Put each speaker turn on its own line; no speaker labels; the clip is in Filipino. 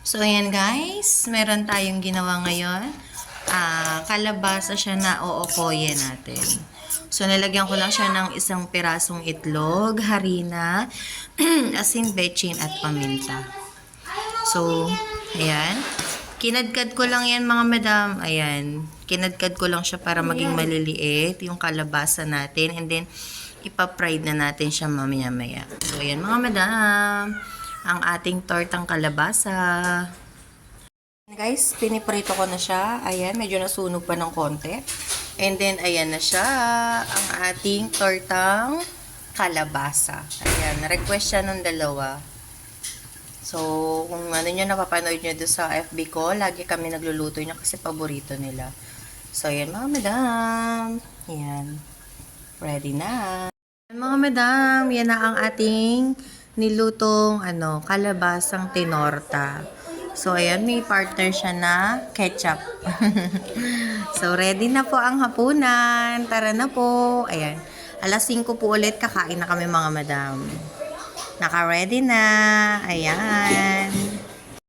So, ayan guys, meron tayong ginawa ngayon. Kalabasa siya na ookoye natin. So, nalagyan ko lang siya ng isang pirasong itlog, harina, asin, betchin, at paminta. So, ayan. Kinadkad ko lang yan mga madam. Ayan. Kinadkad ko lang siya para maging maliliit yung kalabasa natin. And then, ipa-fried na natin siya mamaya-maya. So, ayan mga madam. Ang ating tortang kalabasa. Guys, piniprito ko na siya. Ayan, medyo nasunog pa ng konti. And then, ayan na siya. Ang ating tortang kalabasa. Ayan, na-request siya ng dalawa. So, kung ano nyo, napapanood nyo doon sa FB ko, lagi kami nagluluto niya kasi paborito nila. So, ayan mga madam. Ayan. Ready na. Mga madam, yan na ang ating nilutong kalabasang tinorta. So, ayan, may partner siya na ketchup. So, ready na po ang hapunan. Tara na po. Ayan. Alas 5 po ulit, kakain na kami mga madam. Naka-ready na. Ayan.